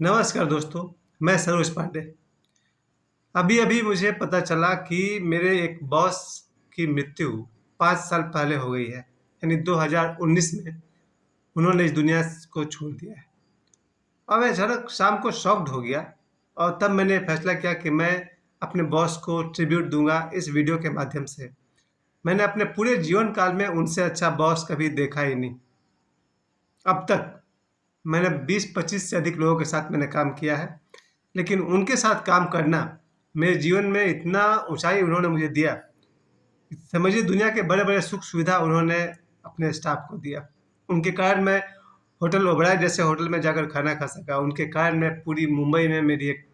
नमस्कार दोस्तों, मैं सरोज पांडे। अभी-अभी मुझे पता चला कि मेरे एक बॉस की मृत्यु 5 साल पहले हो गई है। यानी 2019 में उन्होंने इस दुनिया को छोड़ दिया है। और मैं अचानक शाम को शॉक्ड हो गया और तब मैंने फैसला किया कि मैं अपने बॉस को ट्रिब्यूट दूँगा इस वीडियो के माध्यम से। मैंने अपने पूरे जीवन काल में उनसे अच्छा बॉस कभी देखा ही नहीं। अब तक मैंने 20-25 से अधिक लोगों के साथ मैंने काम किया है, लेकिन उनके साथ काम करना मेरे जीवन में इतना ऊँचाई उन्होंने मुझे दिया, समझिए दुनिया के बड़े-बड़े सुख-सुविधा उन्होंने अपने स्टाफ को दिया। उनके कारण मैं होटल ओबराय जैसे होटल में जाकर खाना खा सका, उनके कारण मैं पूरी मुंबई में मेरी एक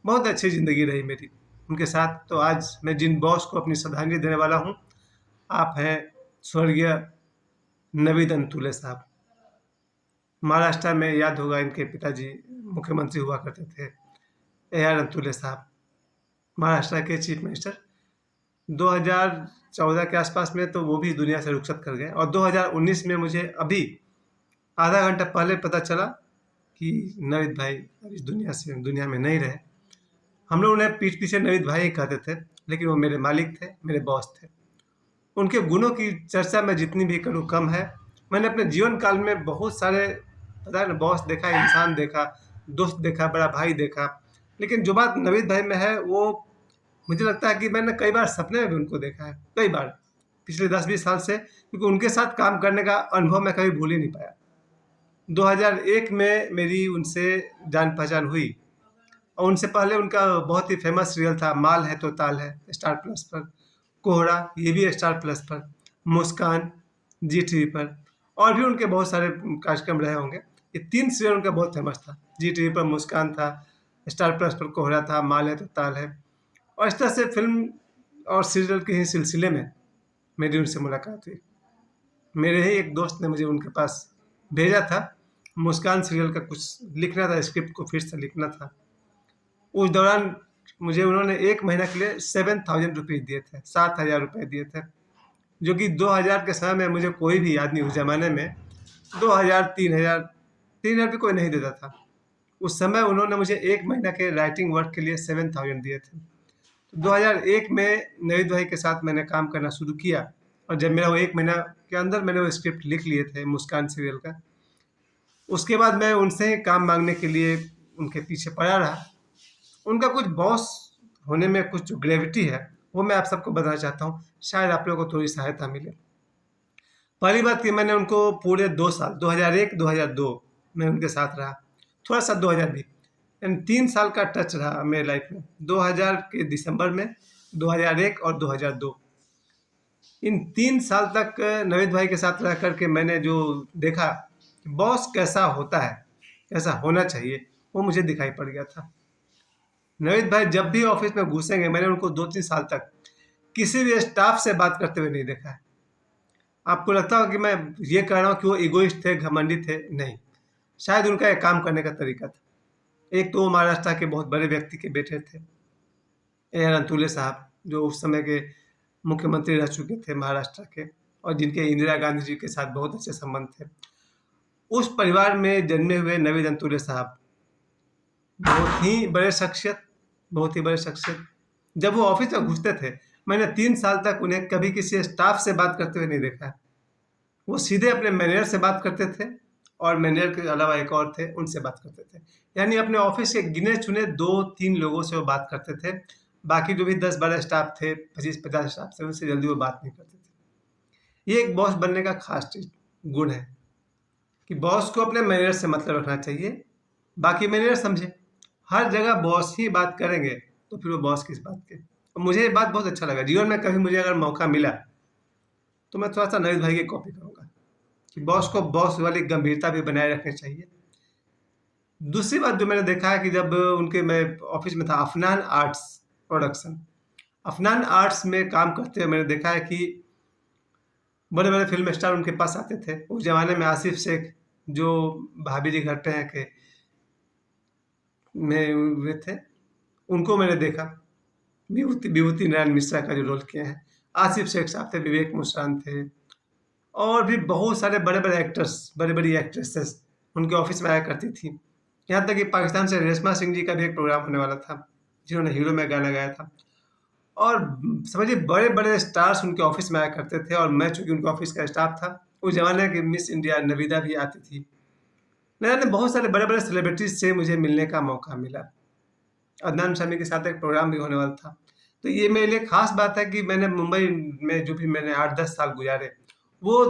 बहुत अच्छी ज़िंदगी रही मेरी। उनके साथ तो आज मैं जिन बॉस को अपनी श्रद्धांजलि देने वाला हूँ, आप हैं स्वर्गीय नवीद अंतुले साहब। महाराष्ट्र में याद होगा इनके पिताजी मुख्यमंत्री हुआ करते थे, ए.आर. अंतुले साहब, महाराष्ट्र के चीफ मिनिस्टर। 2014 के आसपास में तो वो भी दुनिया से रुखसत कर गए और 2019 में मुझे अभी आधा घंटा पहले पता चला कि नवीद भाई अब इस दुनिया में नहीं रहे। हम लोग उन्हें पीठ पीछे नवीद भाई ही कहते थे, लेकिन वो मेरे मालिक थे, मेरे बॉस थे। उनके गुणों की चर्चा मैं जितनी भी करूँ कम है। मैंने अपने जीवन काल में बहुत सारे पता है ना बॉस देखा, इंसान देखा, दोस्त देखा, बड़ा भाई देखा। लेकिन जो बात नवीद भाई में है वो मुझे लगता है कि मैंने कई बार सपने में भी उनको देखा है, कई बार। पिछले 10-20 साल से क्योंकि उनके साथ काम करने का अनुभव मैं कभी भूल ही नहीं पाया। 2001 में मेरी उनसे जान-पहचान हुई और उनसे पहले उनका बहुत ही फ़ेमस सीरियल था माल है तो ताल है, स्टार प्लस पर। कोहरा, ये भी स्टार प्लस पर। मुस्कान, जी टीवी पर और भी उनके बहुत सारे कार्यक्रम रहे होंगे। ये 3 सीरियल उनका बहुत फ़ेमस था। जी टीवी पर मुस्कान था, स्टार प्लस पर कोहरा था, माल है तो ताल है। और इस तरह से फ़िल्म और सीरियल के ही सिलसिले में मेरी उनसे मुलाकात हुई। मेरे ही एक दोस्त ने मुझे उनके पास भेजा था, मुस्कान सीरियल का कुछ लिखना था, स्क्रिप्ट को फिर से लिखना था। उस दौरान मुझे उन्होंने 1 महीना के लिए 7000 रुपीज़ दिए थे, 7000 रुपए दिए थे, जो कि 2000 के समय में मुझे कोई भी आदमी उस ज़माने में 2000, 3000 3000 भी कोई नहीं देता था। उस समय उन्होंने मुझे 1 महीना के राइटिंग वर्क के लिए 7000 दिए थे। 2001 में नवीद भाई के साथ मैंने काम करना शुरू किया और जब मेरा वो 1 महीना के अंदर मैंने वो स्क्रिप्ट लिख लिए थे मुस्कान सीरियल का, उसके बाद मैं उनसे काम माँगने के लिए उनके पीछे पड़ा रहा। उनका कुछ बॉस होने में कुछ जो ग्रेविटी है, वो मैं आप सबको बताना चाहता हूँ, शायद आप लोगों को थोड़ी सहायता मिले। पहली बात कि मैंने उनको पूरे 2 साल 2001-2002 मैं उनके साथ रहा, थोड़ा-सा 2000 भी, यानी 3 साल का टच रहा मेरे लाइफ में। 2000 के दिसंबर में, 2001 और 2002 इन 3 साल तक नवीद भाई के साथ रह कर के मैंने जो देखा, बॉस कैसा होता है, कैसा होना चाहिए, वो मुझे दिखाई पड़ गया था। नवीद भाई जब भी ऑफिस में घुसेंगे, मैंने उनको 2-3 साल तक किसी भी स्टाफ से बात करते हुए नहीं देखा है। आपको लगता होगा कि मैं ये कह रहा हूँ कि वो इगोइस्ट थे, घमंडी थे, नहीं। शायद उनका एक काम करने का तरीका था। एक तो वो महाराष्ट्र के बहुत बड़े व्यक्ति के बेटे थे, ए.आर. अंतुले साहब, जो उस समय के मुख्यमंत्री रह चुके थे महाराष्ट्र के और जिनके इंदिरा गांधी जी के साथ बहुत अच्छे संबंध थे। उस परिवार में जन्मे हुए नवीद अंतुले साहब बहुत ही बड़े शख्सियत, बहुत ही बड़े शख्सियत। जब वो ऑफिस में घुसते थे, मैंने 3 साल तक उन्हें कभी किसी स्टाफ से बात करते हुए नहीं देखा है। वो सीधे अपने मैनेजर से बात करते थे और मैनेजर के अलावा एक और थे, उनसे बात करते थे। यानी अपने ऑफिस के गिने-चुने 2-3 लोगों से वो बात करते थे। बाकी जो भी 10-12 स्टाफ थे, 25-50 स्टाफ थे, उनसे जल्दी वो बात नहीं करते थे। ये एक बॉस बनने का खास चीज़ गुण है कि बॉस को अपने मैनेजर से मतलब रखना चाहिए, बाकी मैनेजर समझे। हर जगह बॉस ही बात करेंगे, तो फिर वो बॉस किस बात के। और मुझे ये बात बहुत अच्छा लगा। जीवन में कभी मुझे अगर मौका मिला, तो मैं थोड़ा-सा नवीद भाई की कॉपी करूँगा कि बॉस को बॉस वाली गंभीरता भी बनाए रखनी चाहिए। दूसरी बात जो मैंने देखा है कि जब उनके मैं ऑफ़िस में था Afnan arts production, Afnan arts में काम करते हुए मैंने देखा है कि बड़े-बड़े फ़िल्म स्टार उनके पास आते थे। उस ज़माने में आसिफ़ शेख जो भाभी जी घर पे हैं के में वे थे, उनको मैंने देखा। विभूति विभूति नारायण मिश्रा का जो रोल किए हैं। आसिफ़ शेख साहब थे, विवेक मुस्कान थे और भी बहुत सारे बड़े-बड़े एक्टर्स, बड़ी-बड़ी एक्ट्रेसेस उनके ऑफ़िस में आया करती थीं। यहाँ तक कि पाकिस्तान से रेशमा सिंह जी का भी एक प्रोग्राम होने वाला था, जिन्होंने हीरो में गाना गाया था। और समझिए बड़े-बड़े स्टार्स उनके ऑफ़िस में आया करते थे और मैं चूँकि उनके ऑफ़िस का स्टाफ था, उस ज़माने की मिस इंडिया नविदा भी आती थी। न जाने बहुत सारे बड़े-बड़े सेलिब्रिटीज़ से मुझे मिलने का मौका मिला। अदनान सामी के साथ एक प्रोग्राम भी होने वाला था। तो ये मेरे लिए ख़ास बात है कि मैंने मुंबई में जो भी मैंने 8-10 साल गुज़ारे, वो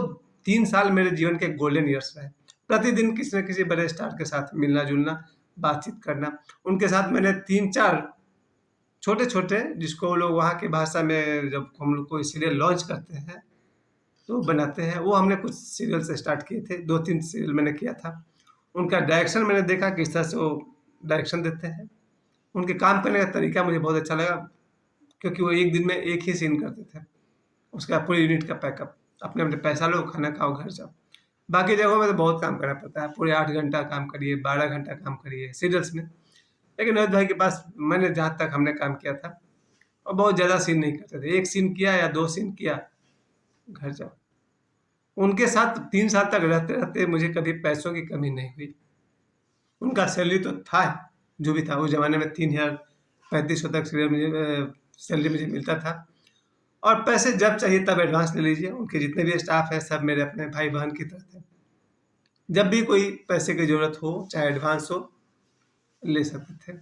3 साल मेरे जीवन के गोल्डन ईयर्स रहे। प्रतिदिन किसी न किसी बड़े स्टार के साथ मिलना-जुलना, बातचीत करना। उनके साथ मैंने 3-4 छोटे-छोटे, जिसको लोग वहाँ की भाषा में जब हम लोग कोई सीरियल लॉन्च करते हैं, तो बनाते हैं, वो हमने कुछ सीरियल से स्टार्ट किए थे। 2-3 सीरियल मैंने किया था। उनका डायरेक्शन मैंने देखा किस तरह से वो डायरेक्शन देते हैं। उनके काम करने का तरीका मुझे बहुत अच्छा लगा, क्योंकि वो एक दिन में एक ही सीन करते थे। उसका पूरी यूनिट का पैकअप, अपने-अपने पैसा लो, खाना खाओ, घर जाओ। बाकी जगहों में तो बहुत काम करना पड़ता है, पूरे 8 घंटा काम करिए, 12 घंटा काम करिए सीरियल्स में। लेकिन नवाज़ भाई के पास मैंने जहाँ तक हमने काम किया था, और बहुत ज़्यादा सीन नहीं करते थे। 1 सीन किया या 2 सीन किया, घर जाओ। उनके साथ 3 साल तक रहते-रहते मुझे कभी पैसों की कमी नहीं हुई। उनका सैलरी तो था, जो भी था उस ज़माने में 3,000 तक सैलरी मुझे मिलता था। और पैसे जब चाहिए तब एडवांस ले लीजिए। उनके जितने भी स्टाफ हैं सब मेरे अपने भाई-बहन की तरह थे। जब भी कोई पैसे की ज़रूरत हो, चाहे एडवांस हो, ले सकते थे।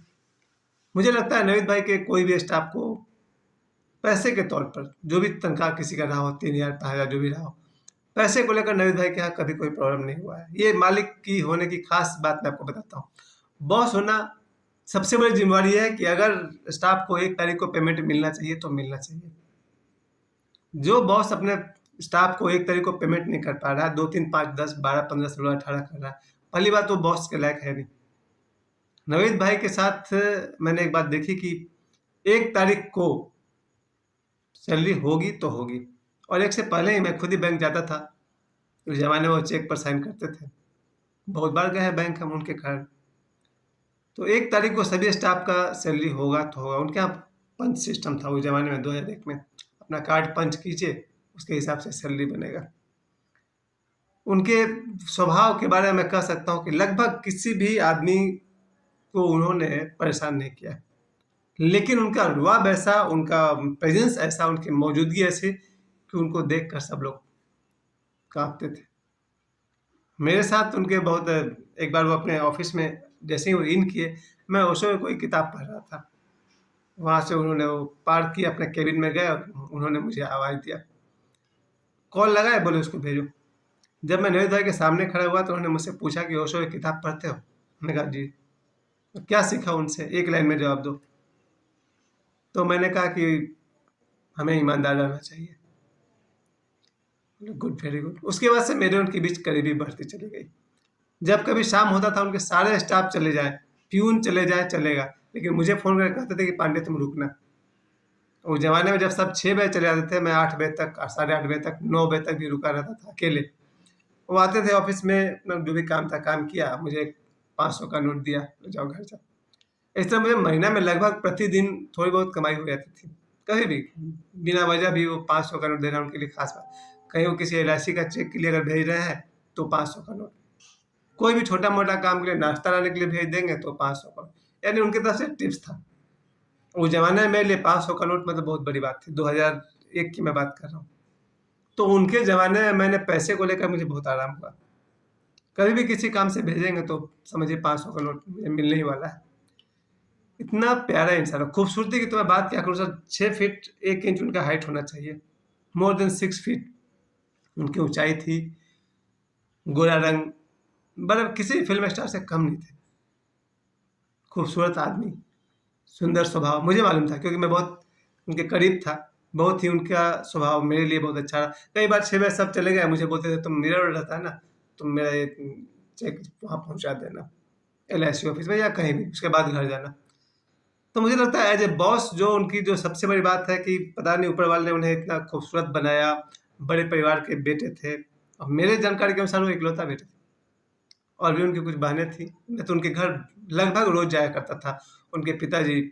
मुझे लगता है नवीद भाई के कोई भी स्टाफ को पैसे के तौर पर जो भी तनख्वाह किसी का रहा हो, 3,000 5,000 जो भी रहा हो, पैसे को लेकर नवीद भाई के यहाँ कभी कोई प्रॉब्लम नहीं हुआ है। ये मालिक की होने की खास बात मैं आपको बताता हूँ। बॉस होना सबसे बड़ी ज़िम्मेवारी है कि अगर स्टाफ को 1 तारीख को पेमेंट मिलना चाहिए तो मिलना चाहिए। जो बॉस अपने स्टाफ को 1 तारीख को पेमेंट नहीं कर पा रहा है, 2, 3, 5, 10, 12, 15, 16, 18 कर रहा है, पहली बात वो बॉस के लायक है नहीं। नवीद भाई के साथ मैंने एक बात देखी कि 1 तारीख को सैलरी होगी तो होगी, और एक से पहले ही मैं खुद ही बैंक जाता था। उस ज़माने में वो चेक पर साइन करते थे। बहुत बार गए हैं बैंक हम उनके कारण। तो 1 तारीख को सभी स्टाफ का सैलरी होगा तो होगा। उनके यहाँ पंच सिस्टम था उस ज़माने में 2001 में। अपना कार्ड पंच कीजिए, उसके हिसाब से सैलरी बनेगा। उनके स्वभाव के बारे में मैं कह सकता हूँ कि लगभग किसी भी आदमी को उन्होंने परेशान नहीं किया। लेकिन उनका रुतबा ऐसा, उनका प्रेज़ेंस ऐसा, उनकी मौजूदगी ऐसी कि उनको देखकर सब लोग काँपते थे। मेरे साथ उनके बहुत एक बार वो अपने ऑफ़िस में जैसे ही वो इन किए, मैं ओशो में कोई किताब पढ़ रहा था। वहाँ से उन्होंने वो पार्क किया, अपने केबिन में गए और उन्होंने मुझे आवाज़ दिया। कॉल लगाए, बोले उसको भेजो। जब मैं नवीद भाई के सामने खड़ा हुआ तो उन्होंने मुझसे पूछा कि ओशो की किताब पढ़ते हो? मैंने कहा जी। तो क्या सीखा उनसे? एक लाइन में जवाब दो। तो मैंने कहा कि हमें ईमानदार रहना चाहिए। Good, very good. उसके बाद से मेरे उनके बीच करीबी बढ़ती चली गई। जब कभी शाम होता था उनके सारे स्टाफ चले जाएँ, प्यून चले जाए चलेगा, लेकिन मुझे फ़ोन करके कहते थे कि पांडे तुम रुकना। उस ज़माने में जब सब 6 बजे चले जाते थे, मैं 8 बजे तक, साढ़े 8 बजे तक, 9 बजे तक भी रुका रहता था अकेले। वो आते थे ऑफ़िस में, अपना जो भी काम था काम किया, मुझे 500 का नोट दिया, लो जाओ घर जाओ। इस तरह मुझे महीना में लगभग प्रतिदिन थोड़ी बहुत कमाई हो जाती थी। कभी भी, बिना वजह भी वो 500 का नोट देना उनके लिए ख़ास बात। कहीं वो किसी एलआईसी का चेक के लिए अगर भेज रहे हैं, तो 500 का नोट। कोई भी छोटा-मोटा काम के लिए, नाश्ता लाने के लिए भेज देंगे तो 500 का। यानी उनकी तरफ से टिप्स था। उस ज़माने में मेरे लिए 500 का नोट मतलब बहुत बड़ी बात थी, 2001 की मैं बात कर रहा हूँ। तो उनके ज़माने में मैंने पैसे को लेकर मुझे बहुत आराम हुआ। कभी भी किसी काम से भेजेंगे तो समझिए 500 का नोट मुझे मिलने ही वाला है। इतना प्यारा इंसान है। खूबसूरती की तो मैं बात क्या करूँ सर, 6 फीट 1 इंच उनका हाइट होना चाहिए। मोर देन 6 फीट उनकी ऊँचाई थी। गोरा रंग, मतलब किसी फ़िल्म स्टार से कम नहीं थे। खूबसूरत आदमी, सुंदर स्वभाव, मुझे मालूम था क्योंकि मैं बहुत उनके करीब था। बहुत ही उनका स्वभाव मेरे लिए बहुत अच्छा रहा। कई बार 6 बजे सब चले गए, मुझे बोलते थे तुम मिरर रहता है ना, तुम मेरा ये चेक वहाँ पहुँचा देना, एलआईसी ऑफ़िस में या कहीं भी, उसके बाद घर जाना। तो मुझे लगता है एज़ ए बॉस जो उनकी जो सबसे बड़ी बात है कि पता नहीं ऊपर वाले ने उन्हें इतना खूबसूरत बनाया, बड़े परिवार के बेटे थे। और मेरे जानकारी के अनुसार वो इकलौता बेटा था। और भी उनकी कुछ बहनें थीं। मैं तो उनके घर लगभग रोज़ जाया करता था। उनके पिताजी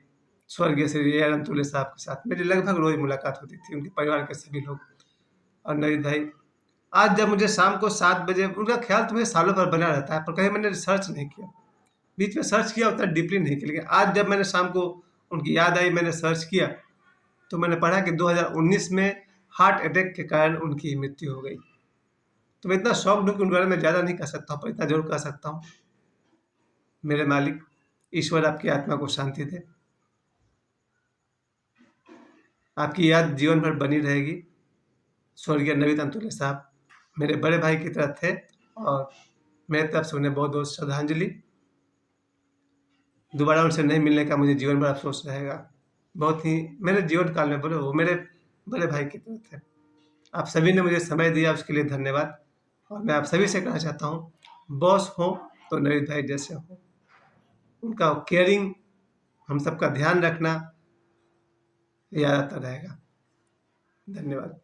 स्वर्गीय श्री ए आर अन्तुल्य साहब के साथ मेरी लगभग रोज़ मुलाकात होती थी, उनके परिवार के सभी लोग। और नवीद भाई, आज जब मुझे शाम को 7 बजे, उनका ख़्याल तो मुझे सालों भर बना रहता है, पर कभी मैंने रिसर्च नहीं किया। बीच में सर्च किया, उतना डीपली नहीं किया, लेकिन आज जब मैंने शाम को उनकी याद आई, मैंने सर्च किया, तो मैंने पढ़ा कि 2019 में हार्ट अटैक के कारण उनकी मृत्यु हो गई। तो मैं इतना शॉक्ड हूँ कि उनके बारे में ज़्यादा नहीं कह सकता हूँ, पर इतना ज़रूर कह सकता हूँ, मेरे मालिक ईश्वर आपकी आत्मा को शांति दे। आपकी याद जीवन भर बनी रहेगी। स्वर्गीय नवीद अंतुले साहब मेरे बड़े भाई की तरह थे और मेरे तरफ से उन्हें बहुत बहुत श्रद्धांजलि। दोबारा उनसे नहीं मिलने का मुझे जीवन भर अफसोस रहेगा। बहुत ही मेरे जीवन काल में बोले वो मेरे बड़े भाई की तरह थे। आप सभी ने मुझे समय दिया, उसके लिए धन्यवाद। और मैं आप सभी से कहना चाहता हूँ, बॉस हो तो नवीद भाई जैसे हो, उनका केयरिंग, हम सबका ध्यान रखना याद आता रहेगा। धन्यवाद।